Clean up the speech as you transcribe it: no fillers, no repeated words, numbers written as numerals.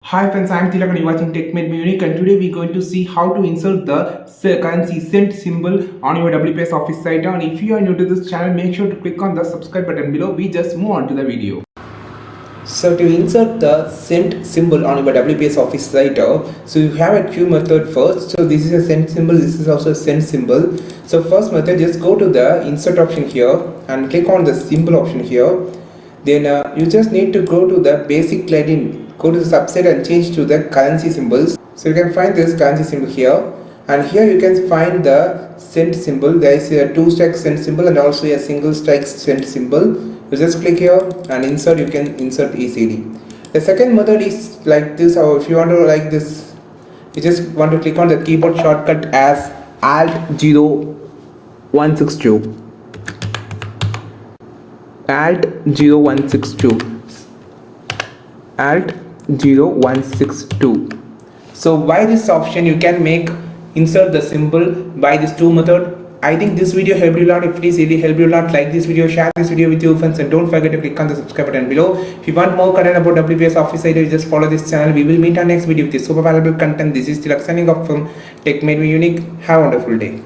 Hi friends, I am Tilak and you are watching Tech Made Me Unique, and today we are going to see how to insert the currency cent symbol on your WPS Office site. And if you are new to this channel, make sure to click on the subscribe button below. We just move on to the video. So to insert the cent symbol on your WPS Office writer, so you have a few method first. So this is a cent symbol, this is also a cent symbol. So first method, just go to the insert option here and click on the symbol option here. Then you just need to go to the basic plugin, go to the subset and change to the currency symbols. So you can find this currency symbol here, and here you can find the cent symbol. There is a two strike cent symbol and also a single strike cent symbol. You just click here and insert, you can insert easily. The second method is like this, or if you want to like this, you just want to click on the keyboard shortcut as Alt 0162. Alt 0162. Alt 0162. So by this option you can make insert the symbol by this two method. I think this video helped you a lot. If it is really helped you a lot, like this video, share this video with your friends, and don't forget to click on the subscribe button below. If you want more content about WPS Office Writer, just follow this channel. We will meet our next video with super valuable content. This is Tilak signing off from Tech Made Me Unique. Have a wonderful day.